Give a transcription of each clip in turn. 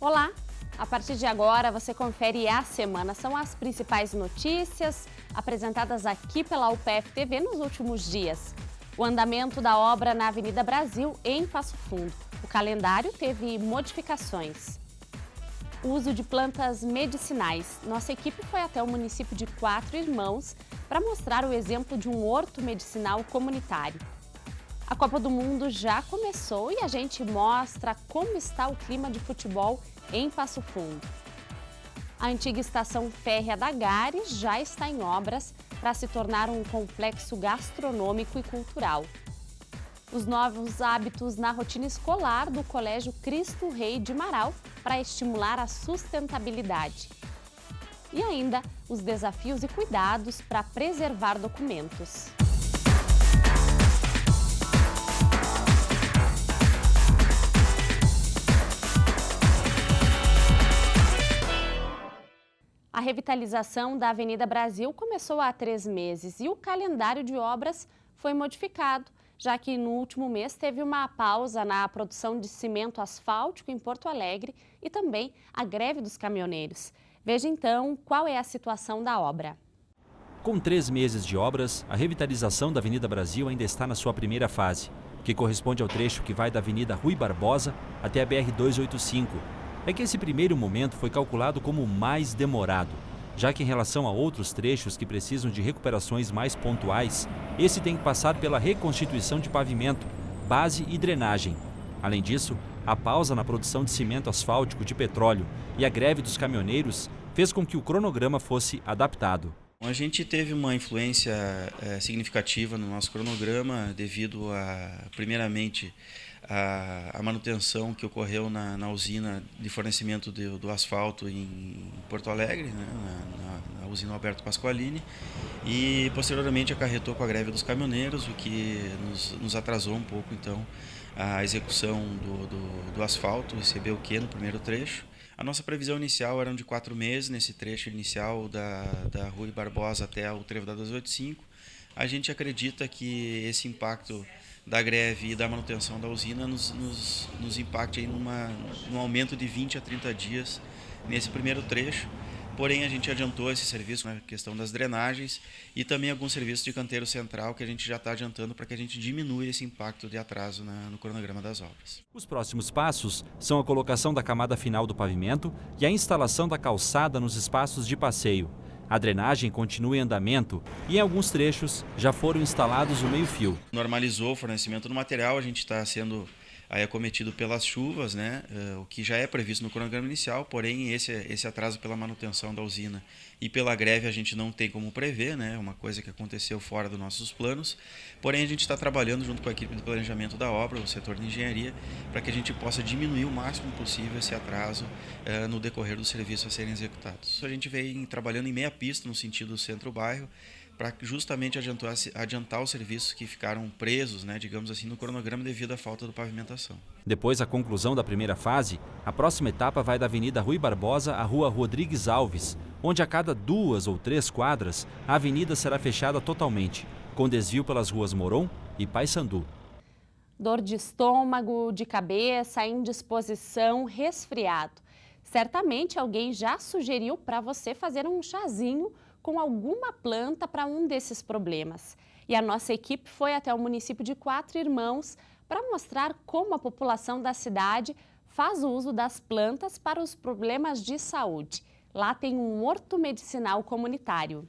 Olá! A partir de agora você confere a semana. São as principais notícias apresentadas aqui pela UPF TV nos últimos dias. O andamento da obra na Avenida Brasil, em Passo Fundo. O calendário teve modificações. O uso de plantas medicinais. Nossa equipe foi até o município de Quatro Irmãos para mostrar o exemplo de um horto medicinal comunitário. A Copa do Mundo já começou e a gente mostra como está o clima de futebol em Passo Fundo. A antiga estação férrea da Gares já está em obras para se tornar um complexo gastronômico e cultural. Os novos hábitos na rotina escolar do Colégio Cristo Rei de Marau para estimular a sustentabilidade. E ainda os desafios e cuidados para preservar documentos. A revitalização da Avenida Brasil começou há 3 meses e o calendário de obras foi modificado, já que no último mês teve uma pausa na produção de cimento asfáltico em Porto Alegre e também a greve dos caminhoneiros. Veja então qual é a situação da obra. Com 3 meses de obras, a revitalização da Avenida Brasil ainda está na sua primeira fase, que corresponde ao trecho que vai da Avenida Rui Barbosa até a BR-285. É que esse primeiro momento foi calculado como o mais demorado, já que em relação a outros trechos que precisam de recuperações mais pontuais, esse tem que passar pela reconstituição de pavimento, base e drenagem. Além disso, a pausa na produção de cimento asfáltico de petróleo e a greve dos caminhoneiros fez com que o cronograma fosse adaptado. A gente teve uma influência significativa no nosso cronograma devido a, primeiramente, a manutenção que ocorreu na usina de fornecimento do asfalto em Porto Alegre, né, na usina Alberto Pasqualini, e posteriormente acarretou com a greve dos caminhoneiros, o que nos atrasou um pouco então a execução do asfalto, CBUQ no primeiro trecho. A nossa previsão inicial era de 4 meses nesse trecho inicial da Rui Barbosa até o trevo da 285. A gente acredita que esse impacto da greve e da manutenção da usina nos impacte aí num aumento de 20 a 30 dias nesse primeiro trecho. Porém, a gente adiantou esse serviço na questão das drenagens e também alguns serviços de canteiro central que a gente já está adiantando para que a gente diminua esse impacto de atraso no cronograma das obras. Os próximos passos são a colocação da camada final do pavimento e a instalação da calçada nos espaços de passeio. A drenagem continua em andamento e em alguns trechos já foram instalados o meio-fio. Normalizou o fornecimento do material, a gente está sendo aí acometido pelas chuvas, né? O que já é previsto no cronograma inicial, porém esse atraso pela manutenção da usina e pela greve a gente não tem como prever, né? Uma coisa que aconteceu fora dos nossos planos, porém a gente está trabalhando junto com a equipe de planejamento da obra, o setor de engenharia, para que a gente possa diminuir o máximo possível esse atraso no decorrer dos serviços a serem executados. A gente vem trabalhando em meia pista no sentido centro-bairro, para justamente adiantar os serviços que ficaram presos, né, digamos assim, no cronograma devido à falta de pavimentação. Depois da conclusão da primeira fase, a próxima etapa vai da Avenida Rui Barbosa à Rua Rodrigues Alves, onde a cada 2 ou 3 quadras a avenida será fechada totalmente, com desvio pelas ruas Moron e Paissandu. Dor de estômago, de cabeça, indisposição, resfriado. Certamente alguém já sugeriu para você fazer um chazinho com alguma planta para um desses problemas. E a nossa equipe foi até o município de Quatro Irmãos para mostrar como a população da cidade faz o uso das plantas para os problemas de saúde. Lá tem um horto medicinal comunitário.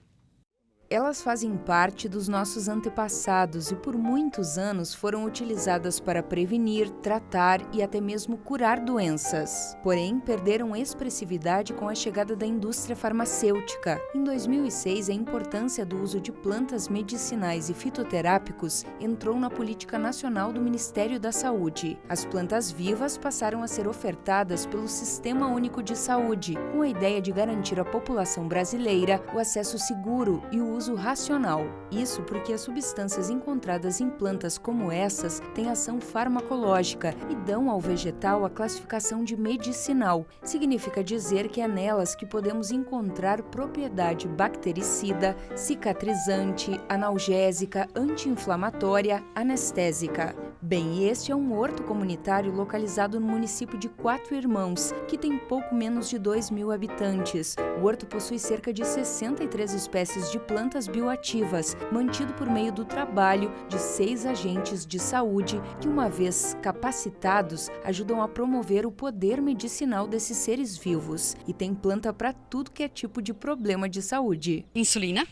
Elas fazem parte dos nossos antepassados e por muitos anos foram utilizadas para prevenir, tratar e até mesmo curar doenças. Porém, perderam expressividade com a chegada da indústria farmacêutica. Em 2006, a importância do uso de plantas medicinais e fitoterápicos entrou na política nacional do Ministério da Saúde. As plantas vivas passaram a ser ofertadas pelo Sistema Único de Saúde, com a ideia de garantir à população brasileira o acesso seguro e o uso racional. Isso porque as substâncias encontradas em plantas como essas têm ação farmacológica e dão ao vegetal a classificação de medicinal. Significa dizer que é nelas que podemos encontrar propriedade bactericida, cicatrizante, analgésica, anti-inflamatória, anestésica. Bem, este é um horto comunitário localizado no município de Quatro Irmãos, que tem pouco menos de 2.000 habitantes. O horto possui cerca de 63 espécies de plantas bioativas, mantido por meio do trabalho de 6 agentes de saúde que, uma vez capacitados, ajudam a promover o poder medicinal desses seres vivos. E tem planta para tudo que é tipo de problema de saúde. Insulina,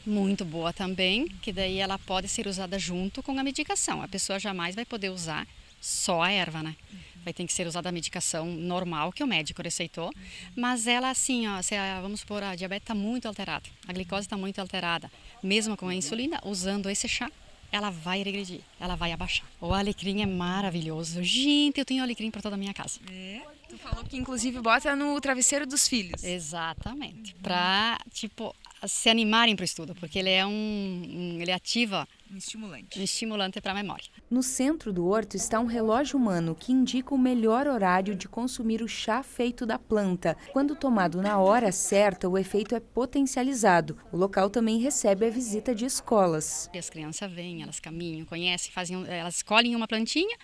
muito boa também, que daí ela pode ser usada junto com a medicação. A pessoa jamais vai poder usar só a erva, né? Vai ter que ser usada a medicação normal que o médico receitou, mas ela assim, ó, vamos supor, a diabetes está muito alterada, a glicose está muito alterada, mesmo com a insulina, usando esse chá, ela vai regredir, ela vai abaixar. O alecrim é maravilhoso. Gente, eu tenho alecrim para toda a minha casa. Tu falou que inclusive bota no travesseiro dos filhos. Exatamente, para se animarem para o estudo, porque ele é ele ativa Um estimulante. um estimulante para a memória. No centro do horto está um relógio humano que indica o melhor horário de consumir o chá feito da planta. Quando tomado na hora certa, o efeito é potencializado. O local também recebe a visita de escolas. E as crianças vêm, elas caminham, conhecem, elas escolhem uma plantinha,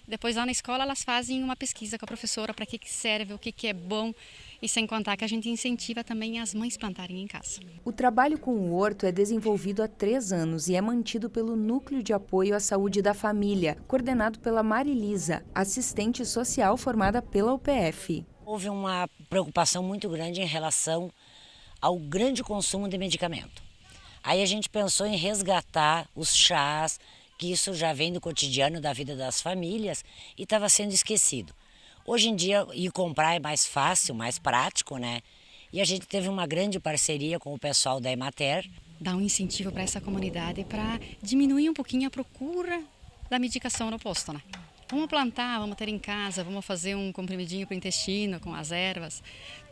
depois lá na escola elas fazem uma pesquisa com a professora para que serve, o que é bom, e sem contar que a gente incentiva também as mães plantarem em casa. O trabalho com o horto é desenvolvido há 3 anos e é mantido pelo Núcleo de Apoio à Saúde da Família, coordenado pela Marilisa, assistente social formada pela UPF. Houve uma preocupação muito grande em relação ao grande consumo de medicamento. Aí a gente pensou em resgatar os chás, que isso já vem do cotidiano da vida das famílias e estava sendo esquecido. Hoje em dia, ir comprar é mais fácil, mais prático, né? E a gente teve uma grande parceria com o pessoal da Emater. Dá um incentivo para essa comunidade para diminuir um pouquinho a procura da medicação no posto, né? Vamos plantar, vamos ter em casa, vamos fazer um comprimidinho para o intestino com as ervas.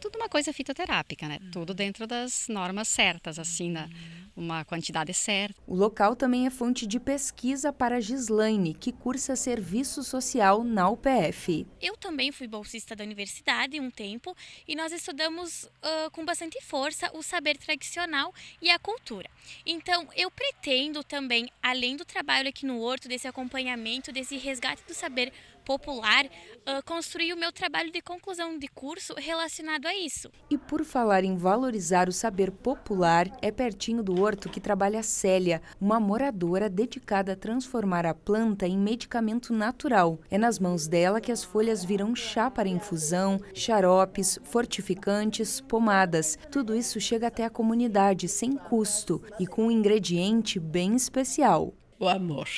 Tudo uma coisa fitoterápica, né? Tudo dentro das normas certas, assim, uma quantidade certa. O local também é fonte de pesquisa para a Gislaine, que cursa serviço social na UPF. Eu também fui bolsista da universidade um tempo e nós estudamos com bastante força o saber tradicional e a cultura. Então, eu pretendo também, além do trabalho aqui no horto, desse acompanhamento, desse resgate do saber popular, construir o meu trabalho de conclusão de curso relacionado a isso. E por falar em valorizar o saber popular, é pertinho do horto que trabalha a Célia, uma moradora dedicada a transformar a planta em medicamento natural. É nas mãos dela que as folhas viram chá para infusão, xaropes, fortificantes, pomadas. Tudo isso chega até a comunidade sem custo e com um ingrediente bem especial. O amor.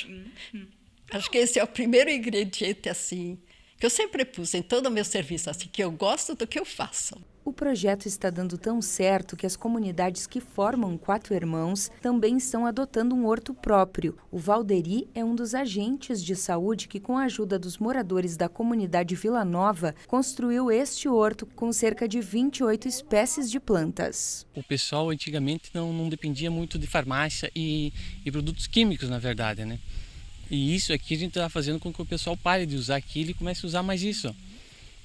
Acho que esse é o primeiro ingrediente, assim, que eu sempre pus em todo o meu serviço, assim, que eu gosto do que eu faço. O projeto está dando tão certo que as comunidades que formam Quatro Irmãos também estão adotando um horto próprio. O Valderi é um dos agentes de saúde que, com a ajuda dos moradores da comunidade Vila Nova, construiu este horto com cerca de 28 espécies de plantas. O pessoal antigamente não dependia muito de farmácia e produtos químicos, na verdade, né? E isso aqui a gente está fazendo com que o pessoal pare de usar aquilo e comece a usar mais isso.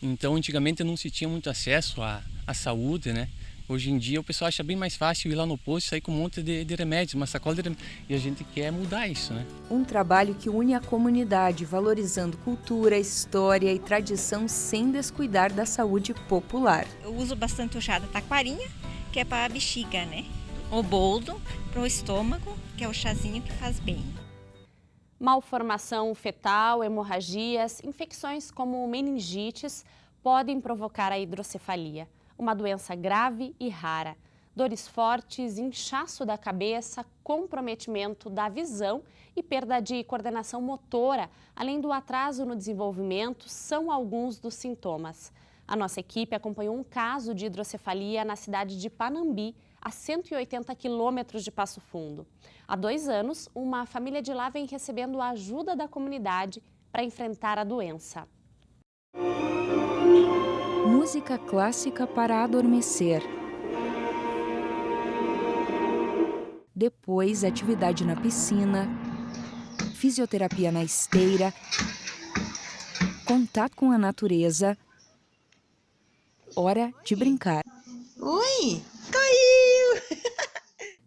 Então, antigamente não se tinha muito acesso à saúde, né? Hoje em dia o pessoal acha bem mais fácil ir lá no posto e sair com um monte de remédios, uma sacola de remédios. E a gente quer mudar isso, né? Um trabalho que une a comunidade, valorizando cultura, história e tradição sem descuidar da saúde popular. Eu uso bastante o chá da taquarinha, que é para a bexiga, né? O boldo para o estômago, que é o chazinho que faz bem. Malformação fetal, hemorragias, infecções como meningites podem provocar a hidrocefalia, uma doença grave e rara. Dores fortes, inchaço da cabeça, comprometimento da visão e perda de coordenação motora, além do atraso no desenvolvimento, são alguns dos sintomas. A nossa equipe acompanhou um caso de hidrocefalia na cidade de Panambi, a 180 quilômetros de Passo Fundo. Há 2 anos, uma família de lá vem recebendo a ajuda da comunidade para enfrentar a doença. Música clássica para adormecer. Depois, atividade na piscina, fisioterapia na esteira, contato com a natureza, hora de brincar. Ui, caiu!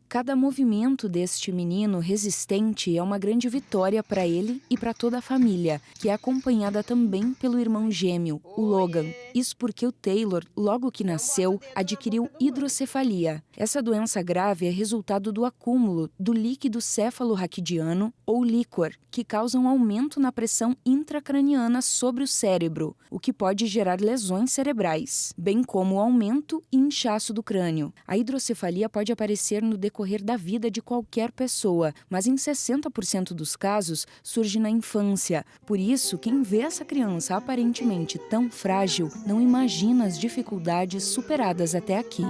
Cada movimento deste menino resistente é uma grande vitória para ele e para toda a família, que é acompanhada também pelo irmão gêmeo, o Logan. Isso porque o Taylor, logo que nasceu, adquiriu hidrocefalia. Essa doença grave é resultado do acúmulo do líquido cefalorraquidiano, ou líquor, que causa um aumento na pressão intracraniana sobre o cérebro, o que pode gerar lesões cerebrais, bem como o aumento e inchaço do crânio. A hidrocefalia pode aparecer no decorrer da vida de qualquer pessoa, mas em 60% dos casos surge na infância. Por isso, quem vê essa criança aparentemente tão frágil não imagina as dificuldades superadas até aqui.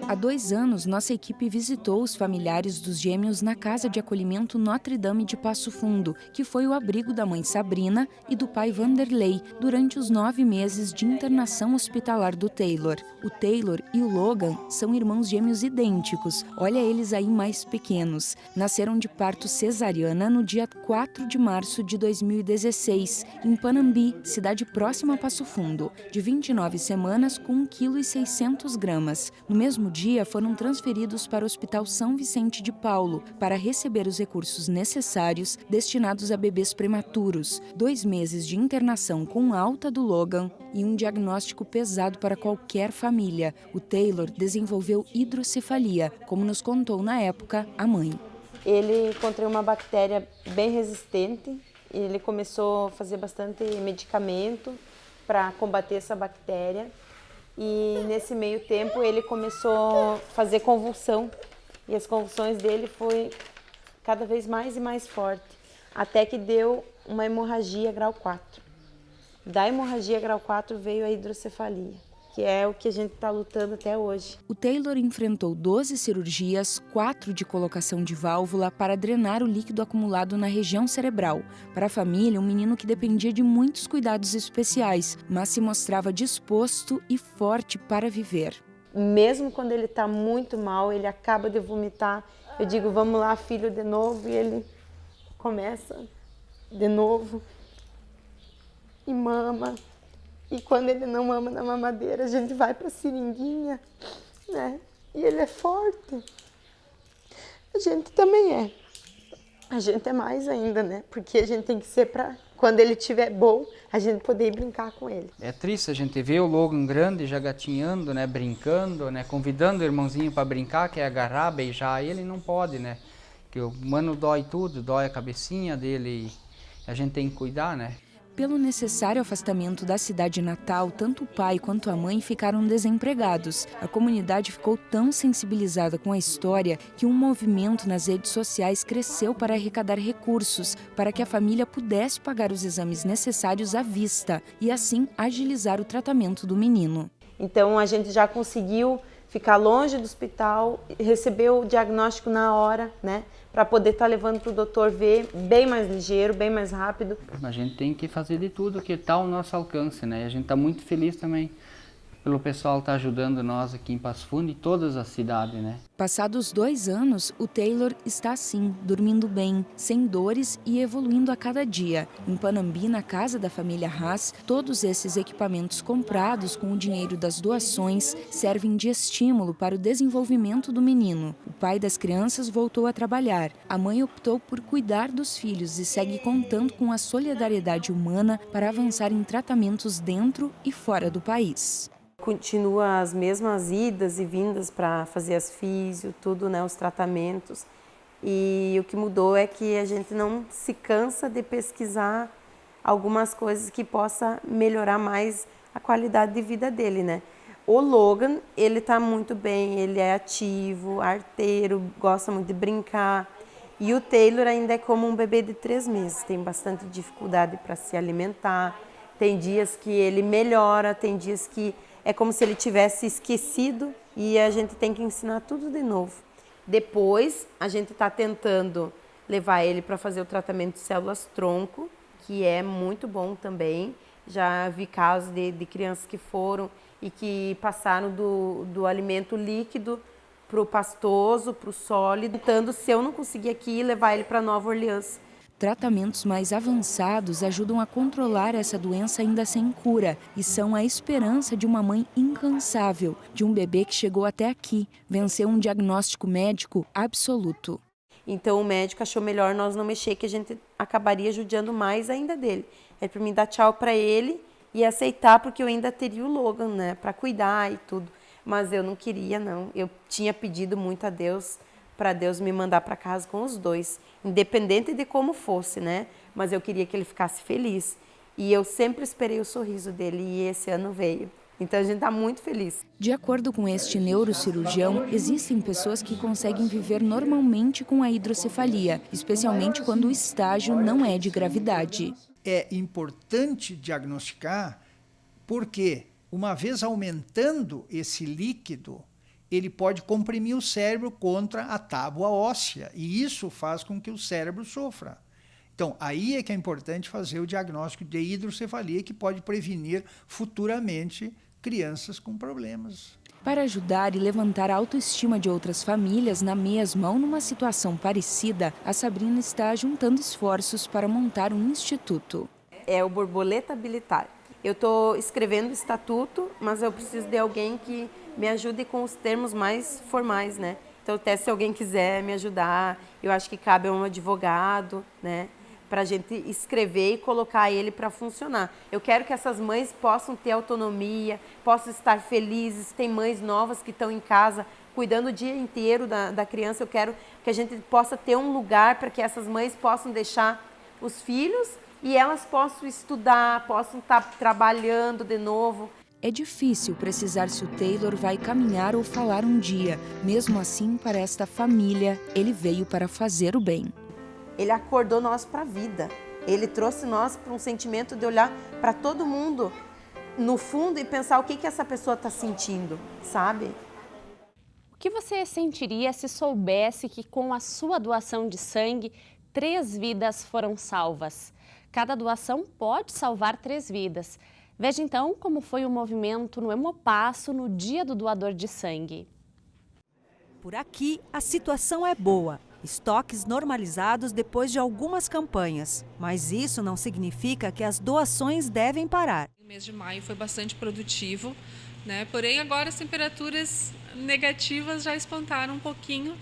Há 2 anos, nossa equipe visitou os familiares dos gêmeos na Casa de Acolhimento Notre Dame de Passo Fundo, que foi o abrigo da mãe Sabrina e do pai Vanderlei durante os 9 meses de internação hospitalar do Taylor. O Taylor e o Logan são irmãos gêmeos idênticos, olha eles aí mais pequenos. Nasceram de parto cesariana no dia 4 de março de 2016, em Panambi, cidade próxima a Passo Fundo, de 29 semanas com 1,6 kg. No mesmo dia, foram transferidos para o Hospital São Vicente de Paulo para receber os recursos necessários destinados a bebês prematuros. 2 meses de internação com alta do Logan e um diagnóstico pesado para qualquer família. O Taylor desenvolveu hidrocefalia, como nos contou na época a mãe. Ele encontrou uma bactéria bem resistente e ele começou a fazer bastante medicamento para combater essa bactéria. E nesse meio tempo ele começou a fazer convulsão e as convulsões dele foi cada vez mais e mais forte, até que deu uma hemorragia grau 4. Da hemorragia grau 4 veio a hidrocefalia, que é o que a gente está lutando até hoje. O Taylor enfrentou 12 cirurgias, 4 de colocação de válvula para drenar o líquido acumulado na região cerebral. Para a família, um menino que dependia de muitos cuidados especiais, mas se mostrava disposto e forte para viver. Mesmo quando ele está muito mal, ele acaba de vomitar, eu digo, vamos lá, filho, de novo, e ele começa de novo e mama. E quando ele não mama na mamadeira, a gente vai para a seringuinha, né? E ele é forte. A gente também é. A gente é mais ainda, né? Porque a gente tem que ser para, quando ele estiver bom, a gente poder ir brincar com ele. É triste a gente ver o Logan grande já gatinhando, né? Brincando, né? Convidando o irmãozinho para brincar, quer agarrar, beijar ele, não pode, né? Porque o mano dói tudo, dói a cabecinha dele e a gente tem que cuidar, né? Pelo necessário afastamento da cidade natal, tanto o pai quanto a mãe ficaram desempregados. A comunidade ficou tão sensibilizada com a história que um movimento nas redes sociais cresceu para arrecadar recursos para que a família pudesse pagar os exames necessários à vista e assim agilizar o tratamento do menino. Então a gente já conseguiu ficar longe do hospital, receber o diagnóstico na hora, né? Para poder estar levando para o doutor ver bem mais ligeiro, bem mais rápido. A gente tem que fazer de tudo que está ao nosso alcance, né? E a gente está muito feliz também pelo pessoal estar ajudando nós aqui em Passo Fundo e todas as cidades, né? Passados 2 anos, o Taylor está assim, dormindo bem, sem dores e evoluindo a cada dia. Em Panambi, na casa da família Haas, todos esses equipamentos comprados com o dinheiro das doações servem de estímulo para o desenvolvimento do menino. O pai das crianças voltou a trabalhar. A mãe optou por cuidar dos filhos e segue contando com a solidariedade humana para avançar em tratamentos dentro e fora do país. Continua as mesmas idas e vindas para fazer as físio, tudo, né, os tratamentos. E o que mudou é que a gente não se cansa de pesquisar algumas coisas que possa melhorar mais a qualidade de vida dele, né? O Logan, ele tá muito bem, ele é ativo, arteiro, gosta muito de brincar. E o Taylor ainda é como um bebê de 3 meses, tem bastante dificuldade para se alimentar. Tem dias que ele melhora, tem dias que é como se ele tivesse esquecido e a gente tem que ensinar tudo de novo. Depois, a gente está tentando levar ele para fazer o tratamento de células-tronco, que é muito bom também. Já vi casos de crianças que foram e que passaram do alimento líquido para o pastoso, para o sólido. Tentando, se eu não conseguir aqui, levar ele para Nova Orleans. Tratamentos mais avançados ajudam a controlar essa doença ainda sem cura e são a esperança de uma mãe incansável, de um bebê que chegou até aqui, venceu um diagnóstico médico absoluto. Então o médico achou melhor nós não mexer, que a gente acabaria judiando mais ainda dele. É para mim dar tchau para ele e aceitar, porque eu ainda teria o Logan, né, para cuidar e tudo. Mas eu não queria, não. Eu tinha pedido muito a Deus, para Deus me mandar para casa com os dois, independente de como fosse, né? Mas eu queria que ele ficasse feliz. E eu sempre esperei o sorriso dele e esse ano veio. Então a gente está muito feliz. De acordo com este neurocirurgião, existem pessoas que conseguem viver normalmente com a hidrocefalia, especialmente quando o estágio não é de gravidade. É importante diagnosticar porque, uma vez aumentando esse líquido, ele pode comprimir o cérebro contra a tábua óssea, e isso faz com que o cérebro sofra. Então, aí é que é importante fazer o diagnóstico de hidrocefalia, que pode prevenir futuramente crianças com problemas. Para ajudar e levantar a autoestima de outras famílias na mesma ou numa situação parecida, a Sabrina está juntando esforços para montar um instituto. É o Borboleta Habilitar. Eu estou escrevendo o estatuto, mas eu preciso de alguém que me ajude com os termos mais formais, né? Então, até se alguém quiser me ajudar, eu acho que cabe a um advogado, né? Para a gente escrever e colocar ele para funcionar. Eu quero que essas mães possam ter autonomia, possam estar felizes. Tem mães novas que estão em casa cuidando o dia inteiro da criança. Eu quero que a gente possa ter um lugar para que essas mães possam deixar os filhos e elas possam estudar, possam estar trabalhando de novo. É difícil precisar se o Taylor vai caminhar ou falar um dia. Mesmo assim, para esta família, ele veio para fazer o bem. Ele acordou nós para a vida. Ele trouxe nós para um sentimento de olhar para todo mundo no fundo e pensar o que essa pessoa está sentindo, sabe? O que você sentiria se soubesse que com a sua doação de sangue, 3 vidas foram salvas? Cada doação pode salvar 3 vidas. Veja então como foi o movimento no Hemopasso no Dia do Doador de Sangue. Por aqui, a situação é boa. Estoques normalizados depois de algumas campanhas. Mas isso não significa que as doações devem parar. O mês de maio foi bastante produtivo, né? Porém, agora as temperaturas negativas já espantaram um pouquinho,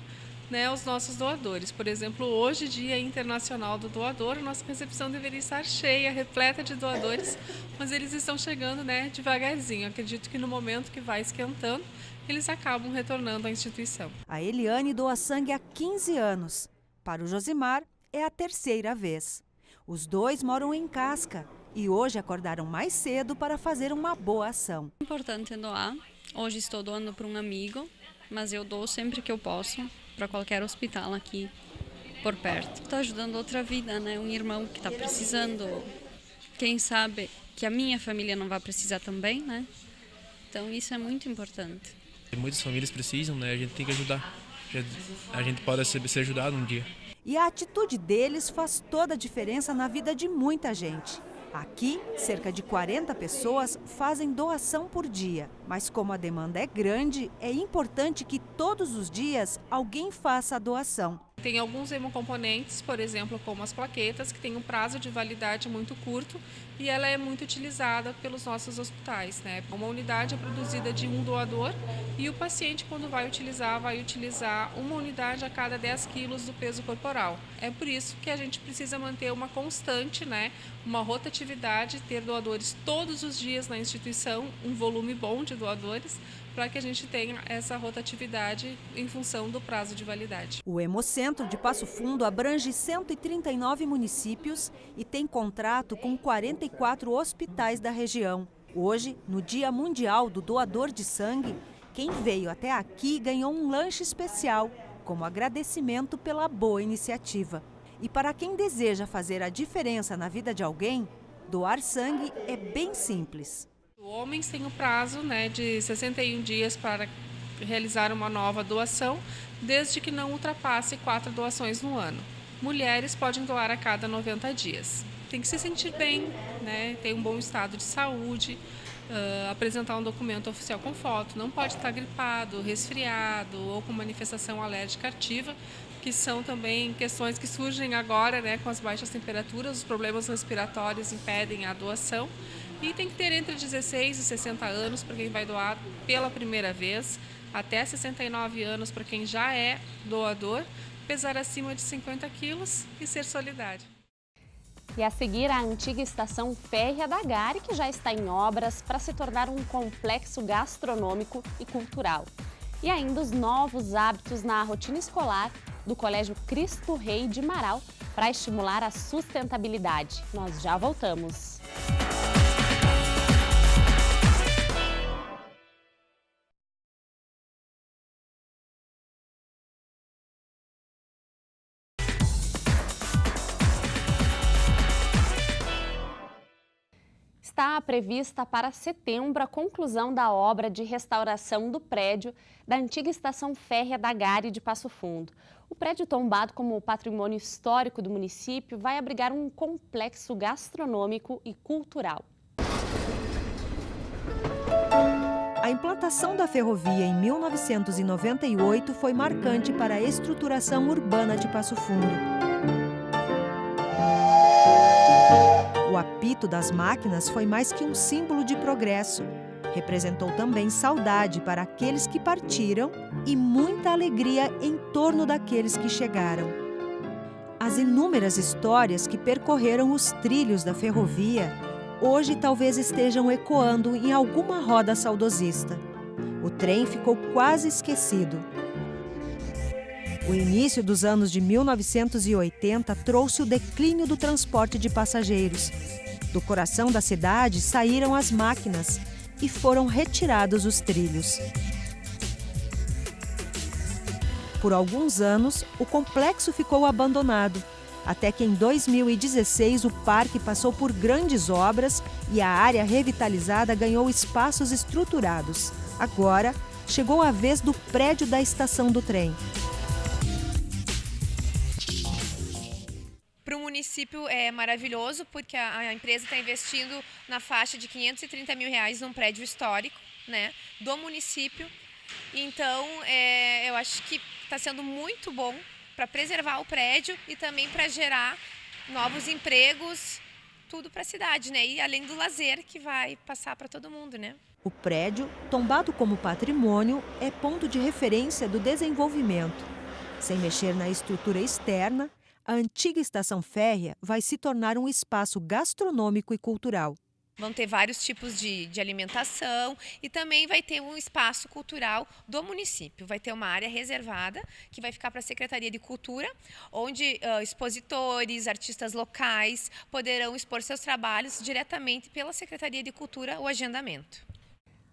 né, os nossos doadores. Por exemplo, hoje, Dia Internacional do Doador, nossa recepção deveria estar cheia, repleta de doadores, mas eles estão chegando, né, devagarzinho. Acredito que no momento que vai esquentando, eles acabam retornando à instituição. A Eliane doa sangue há 15 anos. Para o Josimar, é a 3ª vez. Os dois moram em Casca e hoje acordaram mais cedo para fazer uma boa ação. É importante doar. Hoje estou doando para um amigo, mas eu dou sempre que eu posso para qualquer hospital aqui por perto. Estou ajudando outra vida, né? Um irmão que está precisando. Quem sabe que a minha família não vai precisar também, né? Então isso é muito importante. Muitas famílias precisam, né? A gente tem que ajudar. A gente pode ser ajudado um dia. E a atitude deles faz toda a diferença na vida de muita gente. Aqui, cerca de 40 pessoas fazem doação por dia. Mas como a demanda é grande, é importante que todos os dias alguém faça a doação. Tem alguns hemocomponentes, por exemplo, como as plaquetas, que tem um prazo de validade muito curto e ela é muito utilizada pelos nossos hospitais, né? Uma unidade é produzida de um doador e o paciente, quando vai utilizar uma unidade a cada 10 quilos do peso corporal. É por isso que a gente precisa manter uma constante, né? Uma rotatividade, ter doadores todos os dias na instituição, um volume bom de doadores, para que a gente tenha essa rotatividade em função do prazo de validade. O Hemocentro de Passo Fundo abrange 139 municípios e tem contrato com 44 hospitais da região. Hoje, no Dia Mundial do Doador de Sangue, quem veio até aqui ganhou um lanche especial, como agradecimento pela boa iniciativa. E para quem deseja fazer a diferença na vida de alguém, doar sangue é bem simples. Homens têm o prazo, né, de 61 dias para realizar uma nova doação, desde que não ultrapasse 4 doações no ano. Mulheres podem doar a cada 90 dias. Tem que se sentir bem, né, ter um bom estado de saúde, apresentar um documento oficial com foto. Não pode estar gripado, resfriado ou com manifestação alérgica ativa, que são também questões que surgem agora, né, com as baixas temperaturas, os problemas respiratórios impedem a doação. E tem que ter entre 16 e 60 anos para quem vai doar pela primeira vez, até 69 anos para quem já é doador, pesar acima de 50 quilos e ser solidário. E a seguir, a antiga estação férrea da Gari, que já está em obras para se tornar um complexo gastronômico e cultural. E ainda os novos hábitos na rotina escolar do Colégio Cristo Rei de Marau para estimular a sustentabilidade. Nós já voltamos. Está prevista para setembro a conclusão da obra de restauração do prédio da antiga estação férrea da Gari de Passo Fundo. O prédio, tombado como patrimônio histórico do município, vai abrigar um complexo gastronômico e cultural. A implantação da ferrovia em 1998 foi marcante para a estruturação urbana de Passo Fundo. O apito das máquinas foi mais que um símbolo de progresso. Representou também saudade para aqueles que partiram e muita alegria em torno daqueles que chegaram. As inúmeras histórias que percorreram os trilhos da ferrovia hoje talvez estejam ecoando em alguma roda saudosista. O trem ficou quase esquecido. O início dos anos de 1980 trouxe o declínio do transporte de passageiros. Do coração da cidade saíram as máquinas e foram retirados os trilhos. Por alguns anos, o complexo ficou abandonado, até que em 2016 o parque passou por grandes obras e a área revitalizada ganhou espaços estruturados. Agora, chegou a vez do prédio da estação do trem. Para o município é maravilhoso, porque a empresa está investindo na faixa de R$530 mil num prédio histórico, né, do município. Então, eu acho que está sendo muito bom para preservar o prédio e também para gerar novos empregos, tudo para a cidade, né? E além do lazer que vai passar para todo mundo, né? O prédio, tombado como patrimônio, é ponto de referência do desenvolvimento. Sem mexer na estrutura externa, a antiga estação férrea vai se tornar um espaço gastronômico e cultural. Vão ter vários tipos de alimentação e também vai ter um espaço cultural do município. Vai ter uma área reservada que vai ficar para a Secretaria de Cultura, onde expositores, artistas locais poderão expor seus trabalhos diretamente pela Secretaria de Cultura, o agendamento.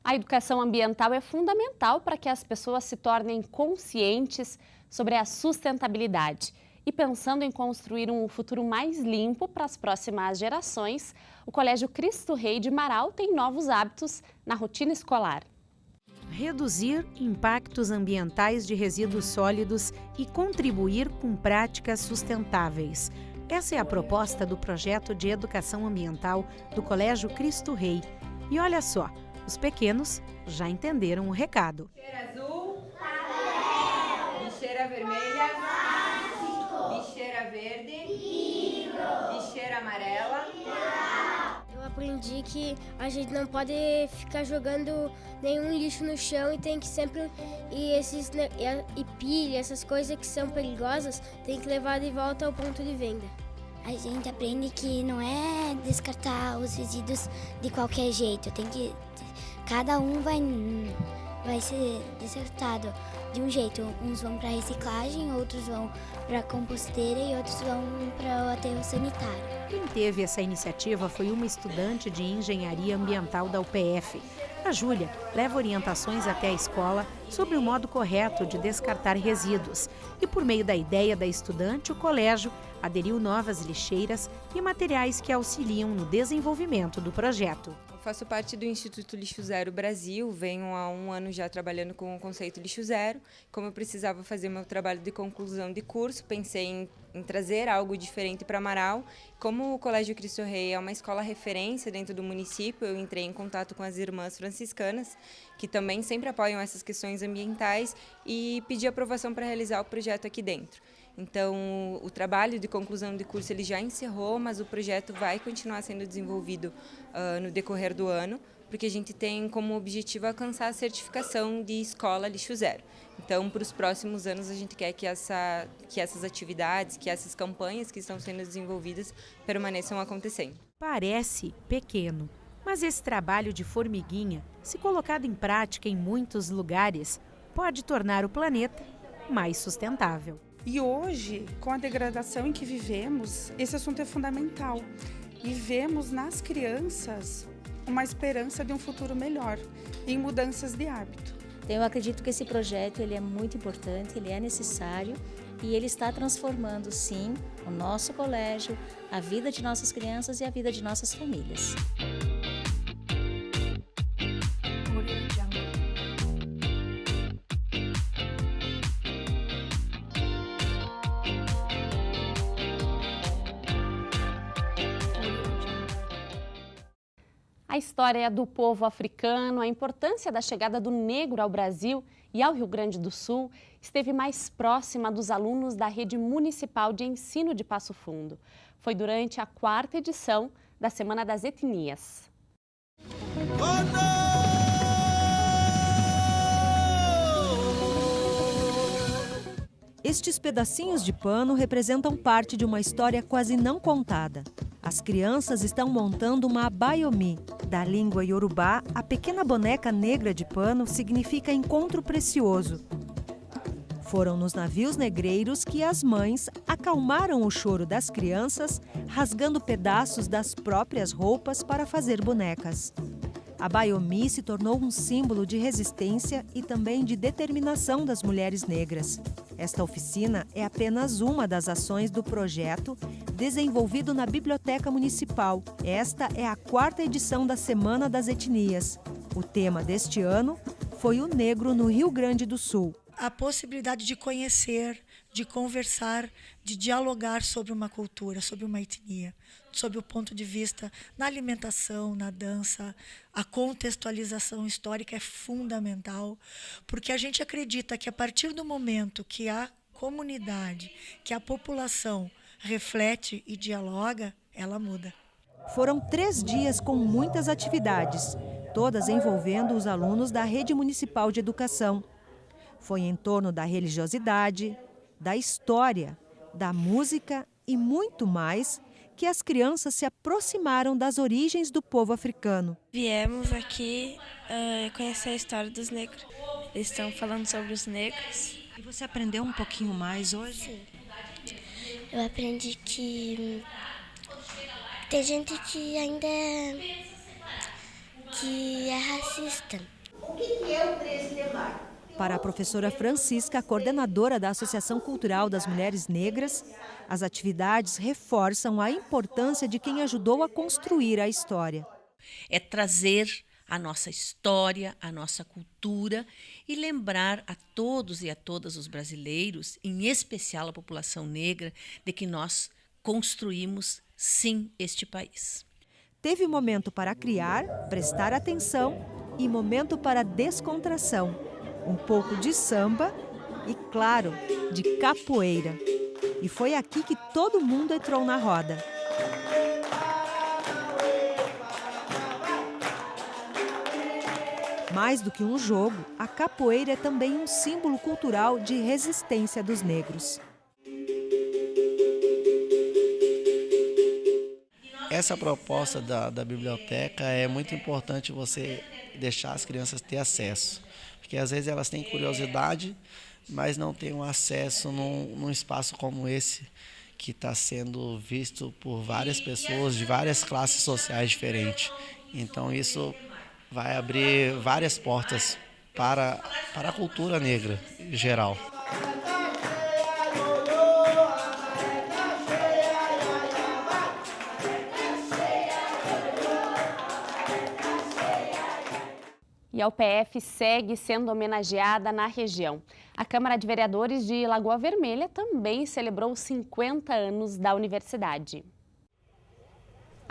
A educação ambiental é fundamental para que as pessoas se tornem conscientes sobre a sustentabilidade. E pensando em construir um futuro mais limpo para as próximas gerações, o Colégio Cristo Rei de Marau tem novos hábitos na rotina escolar. Reduzir impactos ambientais de resíduos sólidos e contribuir com práticas sustentáveis. Essa é a proposta do projeto de educação ambiental do Colégio Cristo Rei. E olha só, os pequenos já entenderam o recado. Bicheira azul, papel. Bicheira vermelha, bicheira verde, bicheira amarela. Eu aprendi que a gente não pode ficar jogando nenhum lixo no chão e tem que sempre e pilha, essas coisas que são perigosas, tem que levar de volta ao ponto de venda. A gente aprende que não é descartar os resíduos de qualquer jeito, cada um vai ser descartado de um jeito. Uns vão para reciclagem, outros vão para composteira e outros vão para o aterro sanitário. Quem teve essa iniciativa foi uma estudante de engenharia ambiental da UPF. A Júlia leva orientações até a escola sobre o modo correto de descartar resíduos. E por meio da ideia da estudante, o colégio aderiu novas lixeiras e materiais que auxiliam no desenvolvimento do projeto. Faço parte do Instituto Lixo Zero Brasil, venho há 1 ano já trabalhando com o conceito Lixo Zero. Como eu precisava fazer meu trabalho de conclusão de curso, pensei em trazer algo diferente para Marau. Como o Colégio Cristo Rei é uma escola referência dentro do município, eu entrei em contato com as irmãs franciscanas, que também sempre apoiam essas questões ambientais, e pedi aprovação para realizar o projeto aqui dentro. Então, o trabalho de conclusão de curso ele já encerrou, mas o projeto vai continuar sendo desenvolvido no decorrer do ano, porque a gente tem como objetivo alcançar a certificação de escola lixo zero. Então, para os próximos anos, a gente quer que essas atividades, que essas campanhas que estão sendo desenvolvidas permaneçam acontecendo. Parece pequeno, mas esse trabalho de formiguinha, se colocado em prática em muitos lugares, pode tornar o planeta mais sustentável. E hoje, com a degradação em que vivemos, esse assunto é fundamental. E vemos nas crianças uma esperança de um futuro melhor, em mudanças de hábito. Eu acredito que esse projeto ele é muito importante, ele é necessário e ele está transformando, sim, o nosso colégio, a vida de nossas crianças e a vida de nossas famílias. A história do povo africano, a importância da chegada do negro ao Brasil e ao Rio Grande do Sul esteve mais próxima dos alunos da Rede Municipal de Ensino de Passo Fundo. Foi durante a 4ª edição da Semana das Etnias. Estes pedacinhos de pano representam parte de uma história quase não contada. As crianças estão montando uma abaiomi. Da língua iorubá, a pequena boneca negra de pano significa encontro precioso. Foram nos navios negreiros que as mães acalmaram o choro das crianças, rasgando pedaços das próprias roupas para fazer bonecas. A abaiomi se tornou um símbolo de resistência e também de determinação das mulheres negras. Esta oficina é apenas uma das ações do projeto desenvolvido na Biblioteca Municipal. Esta é a 4ª edição da Semana das Etnias. O tema deste ano foi o negro no Rio Grande do Sul. A possibilidade de conhecer, de conversar, de dialogar sobre uma cultura, sobre uma etnia, sob o ponto de vista na alimentação, na dança, a contextualização histórica é fundamental, porque a gente acredita que a partir do momento que a comunidade, que a população reflete e dialoga, ela muda. Foram 3 dias com muitas atividades, todas envolvendo os alunos da Rede Municipal de Educação. Foi em torno da religiosidade, da história, da música e muito mais que as crianças se aproximaram das origens do povo africano. Viemos aqui conhecer a história dos negros. Eles estão falando sobre os negros. E você aprendeu um pouquinho mais hoje? Sim. Eu aprendi que tem gente que ainda é racista. O que é o 13 de maio? Para a professora Francisca, coordenadora da Associação Cultural das Mulheres Negras, as atividades reforçam a importância de quem ajudou a construir a história. É trazer a nossa história, a nossa cultura e lembrar a todos e a todas os brasileiros, em especial a população negra, de que nós construímos, sim, este país. Teve momento para criar, prestar atenção e momento para descontração. Um pouco de samba e, claro, de capoeira. E foi aqui que todo mundo entrou na roda. Mais do que um jogo, a capoeira é também um símbolo cultural de resistência dos negros. Essa proposta da biblioteca é muito importante você deixar as crianças ter acesso. Porque às vezes elas têm curiosidade, mas não têm um acesso num espaço como esse, que está sendo visto por várias pessoas de várias classes sociais diferentes. Então isso vai abrir várias portas para a cultura negra em geral. E a UPF segue sendo homenageada na região. A Câmara de Vereadores de Lagoa Vermelha também celebrou os 50 anos da universidade.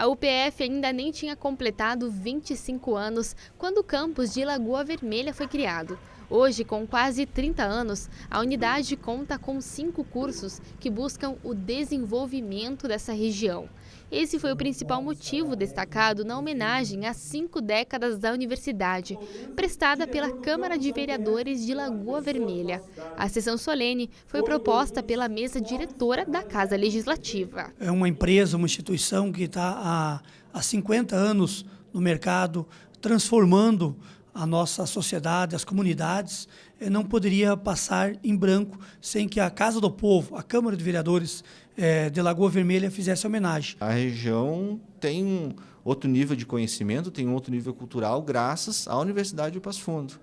A UPF ainda nem tinha completado 25 anos quando o campus de Lagoa Vermelha foi criado. Hoje, com quase 30 anos, a unidade conta com 5 cursos que buscam o desenvolvimento dessa região. Esse foi o principal motivo destacado na homenagem às 5 décadas da universidade, prestada pela Câmara de Vereadores de Lagoa Vermelha. A sessão solene foi proposta pela mesa diretora da Casa Legislativa. É uma empresa, uma instituição que está há 50 anos no mercado, transformando a nossa sociedade, as comunidades, não poderia passar em branco sem que a Casa do Povo, a Câmara de Vereadores de Lagoa Vermelha fizesse homenagem. A região tem um outro nível de conhecimento, tem um outro nível cultural graças à Universidade de Passo Fundo.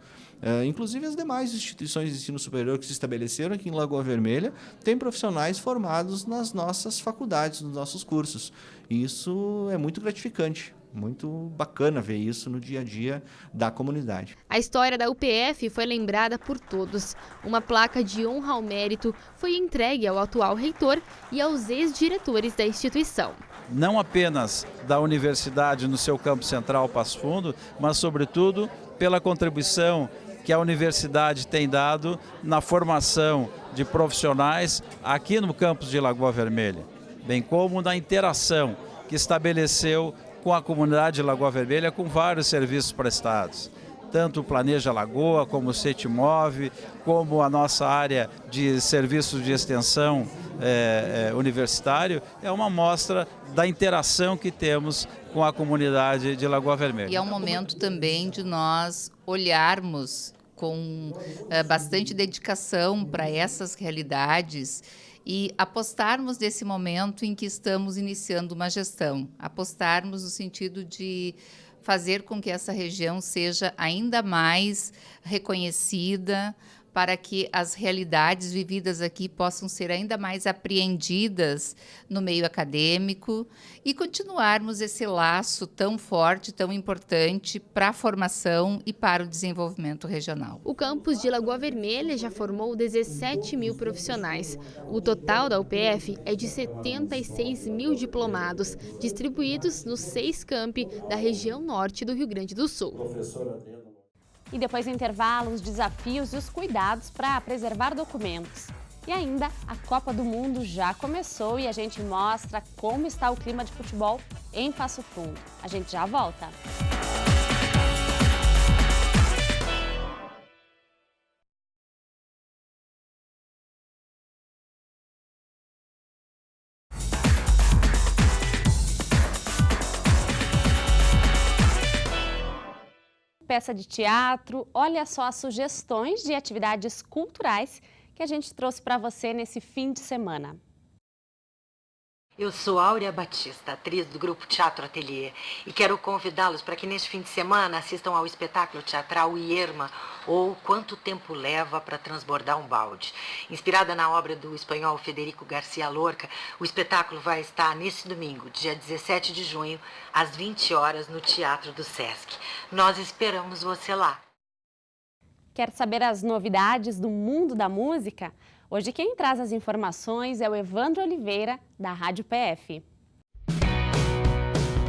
Inclusive as demais instituições de ensino superior que se estabeleceram aqui em Lagoa Vermelha têm profissionais formados nas nossas faculdades, nos nossos cursos. E isso é muito gratificante. Muito bacana ver isso no dia a dia da comunidade. A história da UPF foi lembrada por todos. Uma placa de honra ao mérito foi entregue ao atual reitor e aos ex-diretores da instituição. Não apenas da universidade no seu campo central Passo Fundo, mas sobretudo pela contribuição que a universidade tem dado na formação de profissionais aqui no campus de Lagoa Vermelha, bem como na interação que estabeleceu com a comunidade de Lagoa Vermelha, com vários serviços prestados. Tanto o Planeja Lagoa, como o CETIMOV, como a nossa área de serviços de extensão universitário, é uma amostra da interação que temos com a comunidade de Lagoa Vermelha. E é um momento também de nós olharmos com bastante dedicação para essas realidades e apostarmos nesse momento em que estamos iniciando uma gestão, apostarmos no sentido de fazer com que essa região seja ainda mais reconhecida, para que as realidades vividas aqui possam ser ainda mais apreendidas no meio acadêmico e continuarmos esse laço tão forte, tão importante para a formação e para o desenvolvimento regional. O campus de Lagoa Vermelha já formou 17 mil profissionais. O total da UPF é de 76 mil diplomados, distribuídos nos 6 campi da região norte do Rio Grande do Sul. E depois do intervalo, os desafios e os cuidados para preservar documentos. E ainda, a Copa do Mundo já começou e a gente mostra como está o clima de futebol em Passo Fundo. A gente já volta. Peça de teatro, olha só as sugestões de atividades culturais que a gente trouxe para você nesse fim de semana. Eu sou Áurea Batista, atriz do grupo Teatro Ateliê, e quero convidá-los para que neste fim de semana assistam ao espetáculo teatral Irma, ou Quanto Tempo Leva para Transbordar um Balde. Inspirada na obra do espanhol Federico García Lorca, o espetáculo vai estar neste domingo, dia 17 de junho, às 20 horas, no Teatro do Sesc. Nós esperamos você lá. Quer saber as novidades do mundo da música? Hoje quem traz as informações é o Evandro Oliveira, da Rádio PF.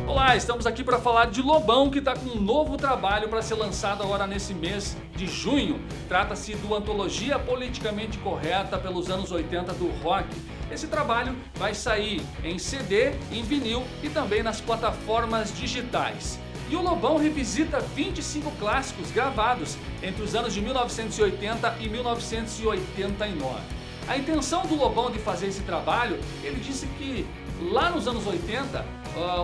Olá, estamos aqui para falar de Lobão, que está com um novo trabalho para ser lançado agora nesse mês de junho. Trata-se do Antologia Politicamente Correta pelos anos 80 do rock. Esse trabalho vai sair em CD, em vinil e também nas plataformas digitais. E o Lobão revisita 25 clássicos gravados entre os anos de 1980 e 1989. A intenção do Lobão de fazer esse trabalho, ele disse que lá nos anos 80,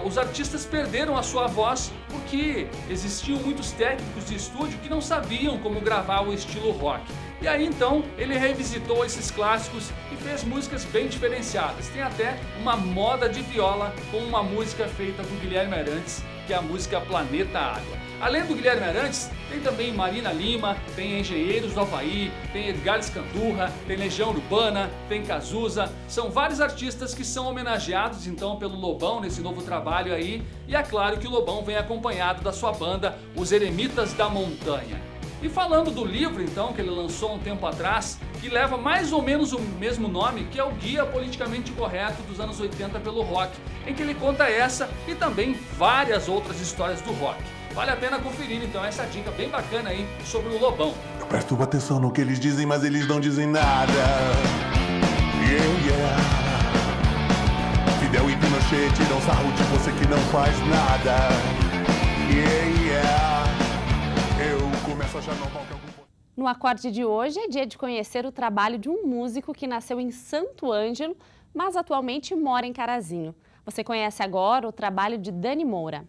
os artistas perderam a sua voz porque existiam muitos técnicos de estúdio que não sabiam como gravar o estilo rock. E aí então ele revisitou esses clássicos e fez músicas bem diferenciadas. Tem até uma moda de viola com uma música feita por Guilherme Arantes, que é a música Planeta Água. Além do Guilherme Arantes, tem também Marina Lima, tem Engenheiros do Havaí, tem Edgar Escandurra, tem Legião Urbana, tem Cazuza. São vários artistas que são homenageados então pelo Lobão nesse novo trabalho aí. E é claro que o Lobão vem acompanhado da sua banda, os Eremitas da Montanha. E falando do livro, então, que ele lançou um tempo atrás, que leva mais ou menos o mesmo nome, que é o Guia Politicamente Correto dos anos 80 pelo rock, em que ele conta essa e também várias outras histórias do rock. Vale a pena conferir, então, essa dica bem bacana aí sobre o Lobão. Eu presto atenção no que eles dizem, mas eles não dizem nada. Fidel e Pinochet tiram sarro de você que não faz nada. Eu começo a achar normal que algum... No Acorde de hoje é dia de conhecer o trabalho de um músico que nasceu em Santo Ângelo, mas atualmente mora em Carazinho. Você conhece agora o trabalho de Dani Moura.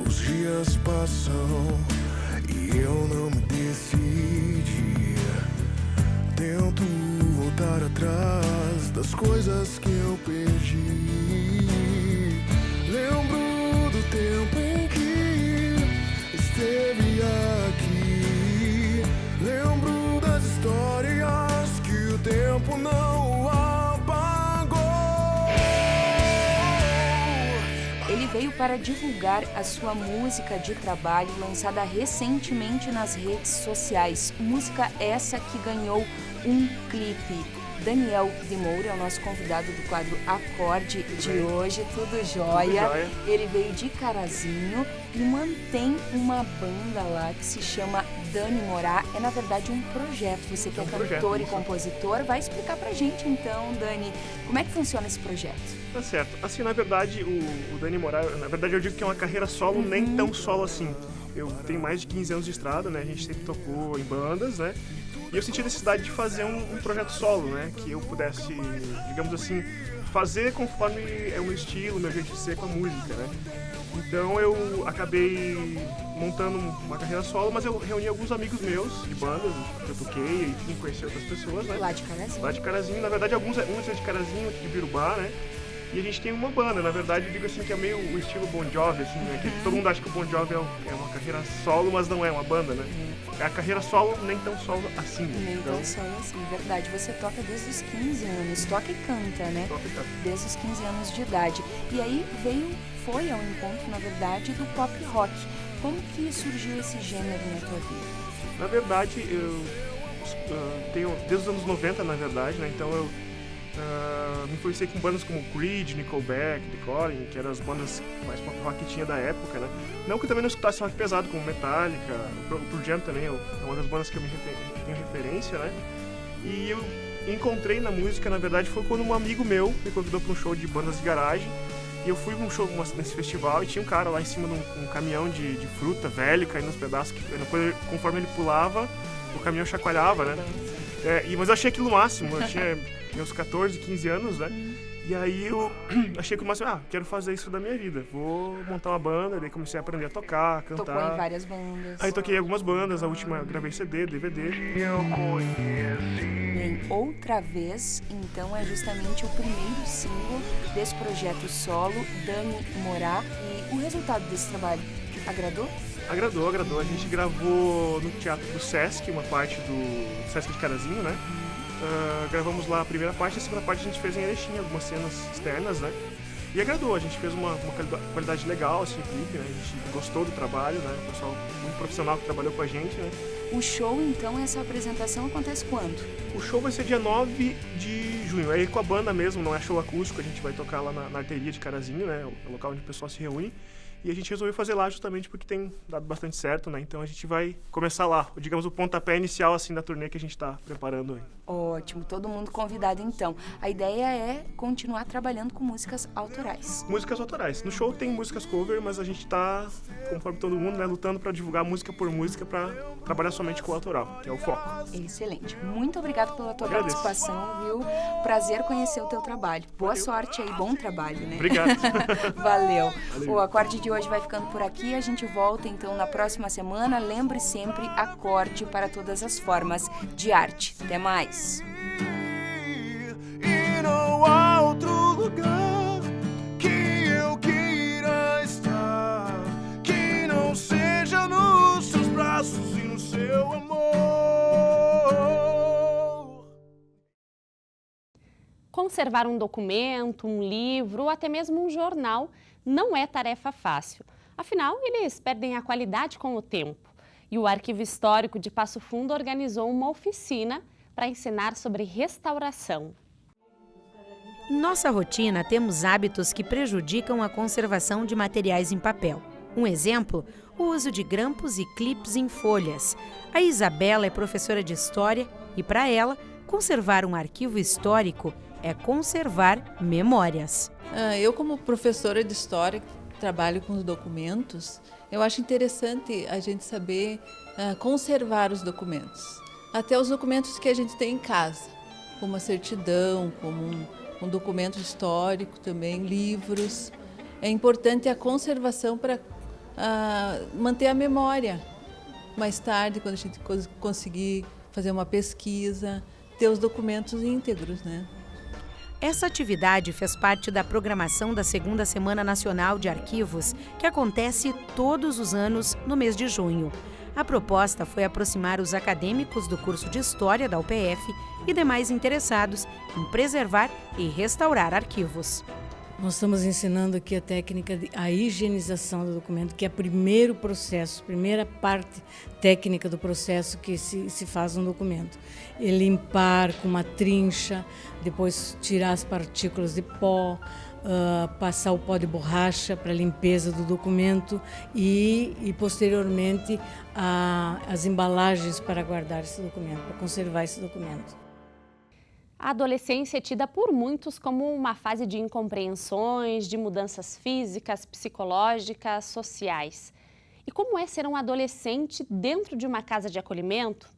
Os dias passam e eu não me decidi. Tento voltar atrás das coisas que eu perdi. Lembro do tempo em que esteve aqui. Lembro das histórias que o tempo não apagou. Ele veio para divulgar a sua música de trabalho lançada recentemente nas redes sociais. Música essa que ganhou um clipe. Daniel de Moura é o nosso convidado do quadro Acorde de hoje. Tudo jóia. Ele veio de Carazinho e mantém uma banda lá que se chama Dani Moura. É, na verdade, um projeto. Você que é cantor e compositor. Vai explicar pra gente, então, Dani, como é que funciona esse projeto? Tá certo. Assim, na verdade, o Dani Moura, na verdade, eu digo que é uma carreira solo, nem tão solo assim. Eu tenho mais de 15 anos de estrada, né? A gente sempre tocou em bandas, né? E eu senti a necessidade de fazer um projeto solo, né? Que eu pudesse, digamos assim, fazer conforme é o meu estilo, o meu jeito de ser com a música, né? Então eu acabei montando uma carreira solo, mas eu reuni alguns amigos meus de bandas que eu toquei e enfim, conheci outras pessoas, né? Lá de Carazinho. Lá de Carazinho, na verdade, uns é de Carazinho, outros de Birubá, né? E a gente tem uma banda, na verdade, eu digo assim que é meio o estilo Bon Jovi, assim, né? Que todo mundo acha que o Bon Jovi é uma carreira solo, mas não é uma banda, né? É a carreira solo, nem tão solo assim. Nem tão solo assim, verdade. Você toca desde os 15 anos, toca e canta, né? Toca e canta. Desde os 15 anos de idade. E aí foi ao encontro, na verdade, do pop rock. Como que surgiu esse gênero na tua vida? Na verdade, eu tenho desde os anos 90, na verdade, né? Então eu me influenciei com bandas como Creed, Nickelback, The Calling, que eram as bandas mais pop rock que tinha da época, né? Não que eu também não escutasse rock pesado, como Metallica, o Pearl Jam também é uma das bandas que eu tenho referência, né? E eu encontrei na música, na verdade, foi quando um amigo meu me convidou para um show de bandas de garagem. E eu fui num show nesse festival e tinha um cara lá em cima de um caminhão de fruta velho, caindo nos pedaços, que depois, conforme ele pulava, o caminhão chacoalhava, né? Mas eu achei aquilo o máximo, eu tinha meus 14, 15 anos, né? E aí eu achei que o máximo, quero fazer isso da minha vida, vou montar uma banda, daí comecei a aprender a tocar, cantar. Tocou em várias bandas. Aí toquei algumas bandas, a última eu gravei CD, DVD. Bem, Outra Vez, então, é justamente o primeiro single desse projeto solo, Dani Moura. E o resultado desse trabalho agradou? Agradou. A gente gravou no Teatro do Sesc, uma parte do Sesc de Carazinho, né? Gravamos lá a primeira parte, a segunda parte a gente fez em Erechim, algumas cenas externas, né? E agradou, a gente fez uma qualidade legal, assim, o clipe, né? A gente gostou do trabalho, né? O pessoal muito profissional que trabalhou com a gente, né? O show, então, essa apresentação acontece quando? O show vai ser dia 9 de junho, é com a banda mesmo, não é show acústico, a gente vai tocar lá na arteria de Carazinho, né? O local onde o pessoal se reúne. E a gente resolveu fazer lá justamente porque tem dado bastante certo, né? Então a gente vai começar lá, digamos, o pontapé inicial, assim, da turnê que a gente está preparando aí. Ótimo, todo mundo convidado então. A ideia é continuar trabalhando com músicas autorais. Músicas autorais. No show tem músicas cover, mas a gente tá, conforme todo mundo, né, lutando para divulgar música por música para trabalhar somente com o autoral, que é o foco. Excelente. Muito obrigado pela tua participação, viu? Prazer conhecer o teu trabalho. Boa sorte aí, bom trabalho, né? Obrigado. Valeu. O Acorde de hoje vai ficando por aqui. A gente volta então na próxima semana. Lembre sempre, acorde para todas as formas de arte. Até mais. You know Conservar um documento, um livro ou até mesmo um jornal não é tarefa fácil. Afinal, eles perdem a qualidade com o tempo. E o Arquivo Histórico de Passo Fundo organizou uma oficina para ensinar sobre restauração. Em nossa rotina, temos hábitos que prejudicam a conservação de materiais em papel. Um exemplo, o uso de grampos e clipes em folhas. A Isabela é professora de História e, para ela, conservar um arquivo histórico é conservar memórias. Eu, como professora de História, trabalho com os documentos, eu acho interessante a gente saber conservar os documentos. Até os documentos que a gente tem em casa, como a certidão, como um documento histórico também, livros. É importante a conservação para manter a memória. Mais tarde, quando a gente conseguir fazer uma pesquisa, ter os documentos íntegros, né? Essa atividade fez parte da programação da Segunda Semana Nacional de Arquivos, que acontece todos os anos no mês de junho. A proposta foi aproximar os acadêmicos do curso de História da UPF e demais interessados em preservar e restaurar arquivos. Nós estamos ensinando aqui a técnica a higienização do documento, que é o primeiro processo, primeira parte técnica do processo que se faz um documento. É limpar com uma trincha, depois tirar as partículas de pó, passar o pó de borracha para a limpeza do documento e posteriormente as embalagens para guardar esse documento, para conservar esse documento. A adolescência é tida por muitos como uma fase de incompreensões, de mudanças físicas, psicológicas, sociais. E como é ser um adolescente dentro de uma casa de acolhimento?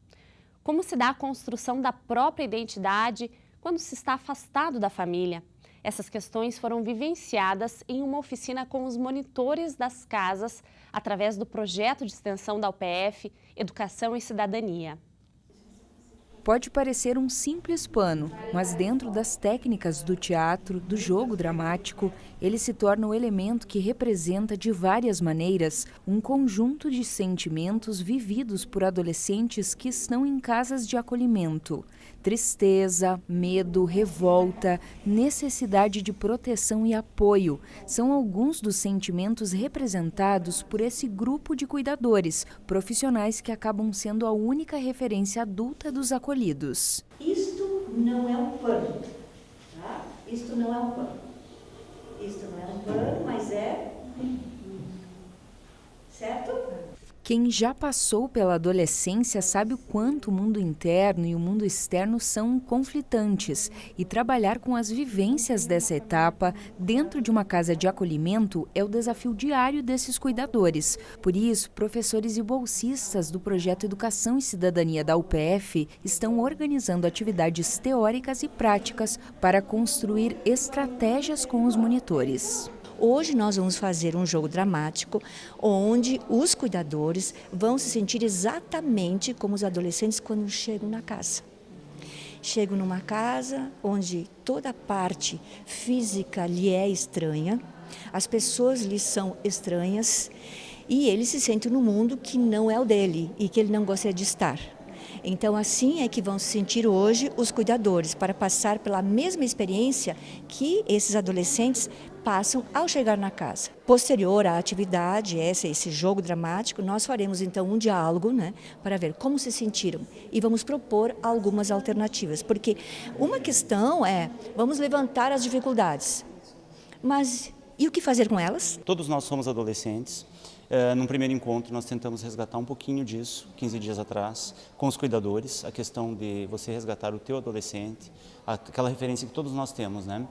Como se dá a construção da própria identidade quando se está afastado da família? Essas questões foram vivenciadas em uma oficina com os monitores das casas, através do projeto de extensão da UPF, Educação e Cidadania. Pode parecer um simples pano, mas dentro das técnicas do teatro, do jogo dramático, ele se torna um elemento que representa de várias maneiras um conjunto de sentimentos vividos por adolescentes que estão em casas de acolhimento. Tristeza, medo, revolta, necessidade de proteção e apoio são alguns dos sentimentos representados por esse grupo de cuidadores, profissionais que acabam sendo a única referência adulta dos acolhidos. Isto não é um pano, tá? Isto não é um pano. Isto não é um pano, mas é... Certo? Quem já passou pela adolescência sabe o quanto o mundo interno e o mundo externo são conflitantes, e trabalhar com as vivências dessa etapa dentro de uma casa de acolhimento é o desafio diário desses cuidadores. Por isso, professores e bolsistas do projeto Educação e Cidadania da UPF estão organizando atividades teóricas e práticas para construir estratégias com os monitores. Hoje nós vamos fazer um jogo dramático onde os cuidadores vão se sentir exatamente como os adolescentes quando chegam na casa. Chegam numa casa onde toda a parte física lhe é estranha, as pessoas lhe são estranhas e ele se sente num mundo que não é o dele e que ele não gostaria de estar. Então, assim é que vão se sentir hoje os cuidadores, para passar pela mesma experiência que esses adolescentes passam ao chegar na casa. Posterior à atividade, esse jogo dramático, nós faremos então um diálogo, né, para ver como se sentiram e vamos propor algumas alternativas, porque uma questão é, vamos levantar as dificuldades, mas e o que fazer com elas? Todos nós somos adolescentes. Num primeiro encontro, nós tentamos resgatar um pouquinho disso, 15 dias atrás, com os cuidadores, a questão de você resgatar o teu adolescente, aquela referência que todos nós temos, né?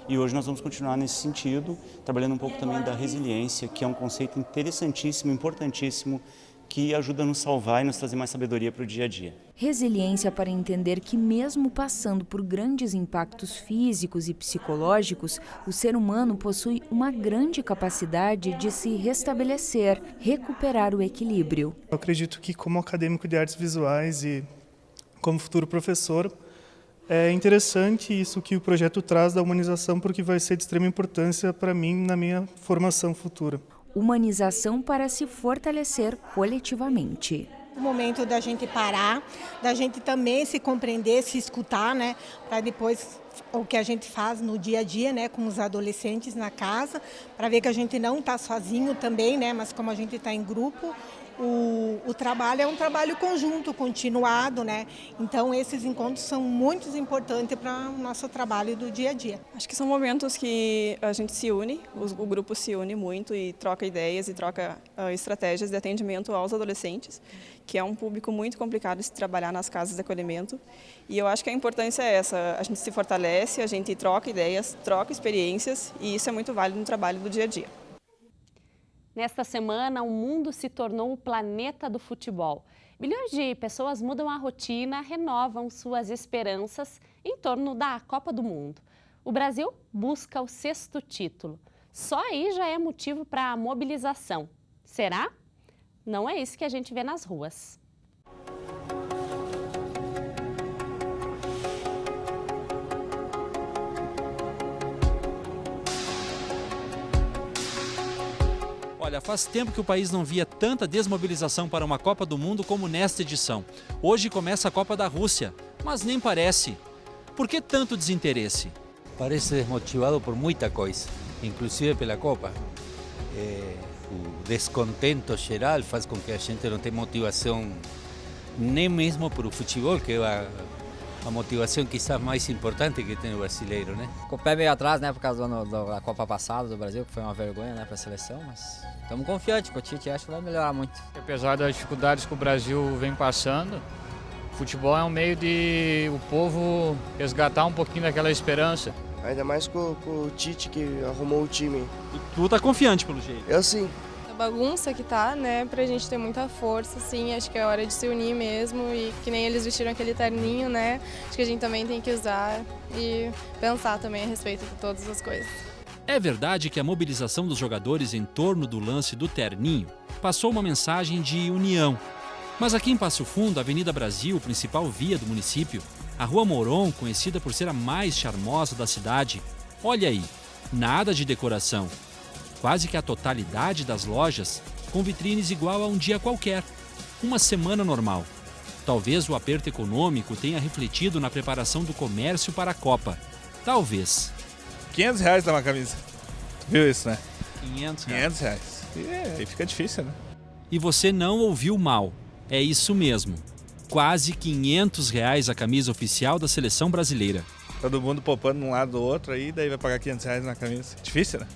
E hoje nós vamos continuar nesse sentido, trabalhando um pouco também da resiliência, que é um conceito interessantíssimo, importantíssimo, que ajuda a nos salvar e nos trazer mais sabedoria para o dia a dia. Resiliência para entender que mesmo passando por grandes impactos físicos e psicológicos, o ser humano possui uma grande capacidade de se restabelecer, recuperar o equilíbrio. Eu acredito que como acadêmico de artes visuais e como futuro professor, é interessante isso que o projeto traz da humanização, porque vai ser de extrema importância para mim na minha formação futura. Humanização para se fortalecer coletivamente. O momento da gente parar, da gente também se compreender, se escutar, né? Para depois o que a gente faz no dia a dia, né? Com os adolescentes na casa, para ver que a gente não está sozinho também, né? Mas como a gente está em grupo, o trabalho é um trabalho conjunto, continuado, né? Então esses encontros são muito importantes para o nosso trabalho do dia a dia. Acho que são momentos que a gente se une, o grupo se une muito e troca ideias e troca estratégias de atendimento aos adolescentes, que é um público muito complicado de se trabalhar nas casas de acolhimento. E eu acho que a importância é essa, a gente se fortalece, a gente troca ideias, troca experiências e isso é muito válido no trabalho do dia a dia. Nesta semana, o mundo se tornou o planeta do futebol. Milhões de pessoas mudam a rotina, renovam suas esperanças em torno da Copa do Mundo. O Brasil busca o 6º título. Só aí já é motivo para a mobilização. Será? Não é isso que a gente vê nas ruas. Olha, faz tempo que o país não via tanta desmobilização para uma Copa do Mundo como nesta edição. Hoje começa a Copa da Rússia, mas nem parece. Por que tanto desinteresse? Parece desmotivado por muita coisa, inclusive pela Copa. O descontento geral faz com que a gente não tenha motivação nem mesmo para o futebol, que é a motivação quizás mais importante que tem o brasileiro, né? Com o pé meio atrás, né, por causa da Copa passada do Brasil, que foi uma vergonha, né, para a seleção, mas estamos confiantes que o Tite acho que vai melhorar muito. Apesar das dificuldades que o Brasil vem passando, o futebol é um meio de o povo resgatar um pouquinho daquela esperança. Ainda mais com o Tite que arrumou o time. Tu tá confiante pelo jeito? Eu sim. A bagunça que tá, né, pra gente ter muita força, assim, acho que é hora de se unir mesmo e que nem eles vestiram aquele terninho, né, acho que a gente também tem que usar e pensar também a respeito de todas as coisas. É verdade que a mobilização dos jogadores em torno do lance do terninho passou uma mensagem de união. Mas aqui em Passo Fundo, a Avenida Brasil, principal via do município, a Rua Moron, conhecida por ser a mais charmosa da cidade, olha aí, nada de decoração. Quase que a totalidade das lojas com vitrines igual a um dia qualquer, uma semana normal. Talvez o aperto econômico tenha refletido na preparação do comércio para a Copa. Talvez. R$500 dá uma camisa. Tu viu isso, né? R$500. E aí fica difícil, né? E você não ouviu mal. É isso mesmo. Quase R$500 a camisa oficial da seleção brasileira. Todo mundo poupando de um lado do outro aí, daí vai pagar R$500 na camisa. Difícil, né?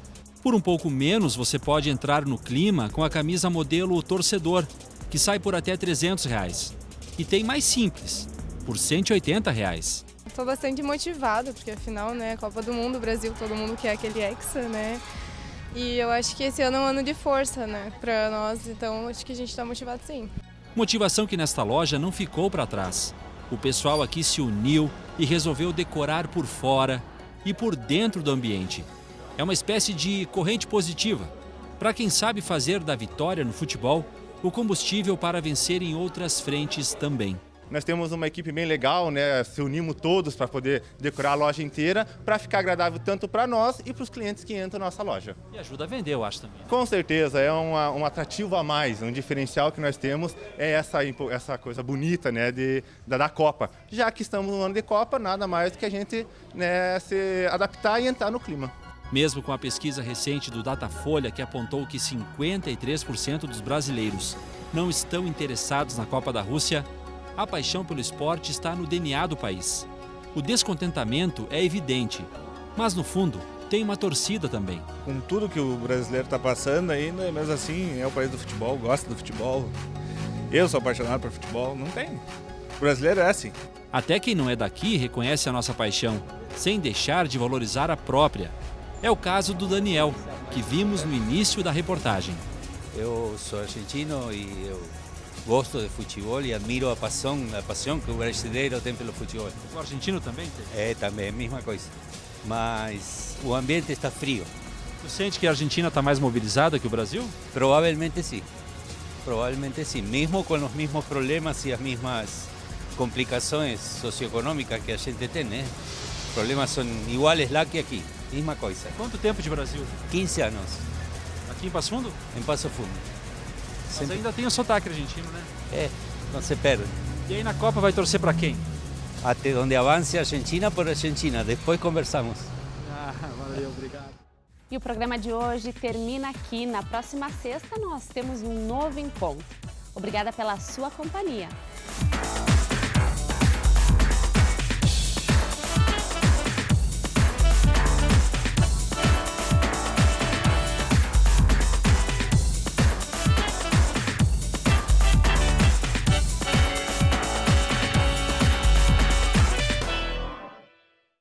Por um pouco menos, você pode entrar no clima com a camisa modelo torcedor, que sai por até R$300. E tem mais simples, por R$180. Estou bastante motivada, porque afinal, né, Copa do Mundo, Brasil, todo mundo quer aquele hexa, né? E eu acho que esse ano é um ano de força, né, para nós, então acho que a gente está motivado sim. Motivação que nesta loja não ficou para trás. O pessoal aqui se uniu e resolveu decorar por fora e por dentro do ambiente. É uma espécie de corrente positiva, para quem sabe fazer da vitória no futebol o combustível para vencer em outras frentes também. Nós temos uma equipe bem legal, né? Se unimos todos para poder decorar a loja inteira, para ficar agradável tanto para nós e para os clientes que entram na nossa loja. E ajuda a vender, eu acho também. Com certeza, é um atrativo a mais, um diferencial que nós temos é essa coisa bonita, né, da Copa. Já que estamos no ano de Copa, nada mais do que a gente, né, se adaptar e entrar no clima. Mesmo com a pesquisa recente do Datafolha, que apontou que 53% dos brasileiros não estão interessados na Copa da Rússia, a paixão pelo esporte está no DNA do país. O descontentamento é evidente, mas no fundo tem uma torcida também. Com tudo que o brasileiro está passando ainda, mesmo assim, é o país do futebol, gosta do futebol. Eu sou apaixonado por futebol, não tem. O brasileiro é assim. Até quem não é daqui reconhece a nossa paixão, sem deixar de valorizar a própria. É o caso do Daniel, que vimos no início da reportagem. Eu sou argentino e eu gosto de futebol e admiro a paixão que o brasileiro tem pelo futebol. O argentino também tem? É, também, a mesma coisa. Mas o ambiente está frio. Tu sente que a Argentina está mais mobilizada que o Brasil? Provavelmente sim. Provavelmente sim. Mesmo com os mesmos problemas e as mesmas complicações socioeconômicas que a gente tem, né? Os problemas são iguais lá que aqui. Mesma coisa. Quanto tempo de Brasil? 15 anos. Aqui em Passo Fundo? Em Passo Fundo. Mas ainda tem o sotaque argentino, né? É. não se perde. E aí na Copa vai torcer para quem? Até onde avance a Argentina por Argentina, depois conversamos. Valeu, obrigado. E o programa de hoje termina aqui. Na próxima sexta nós temos um novo encontro. Obrigada pela sua companhia.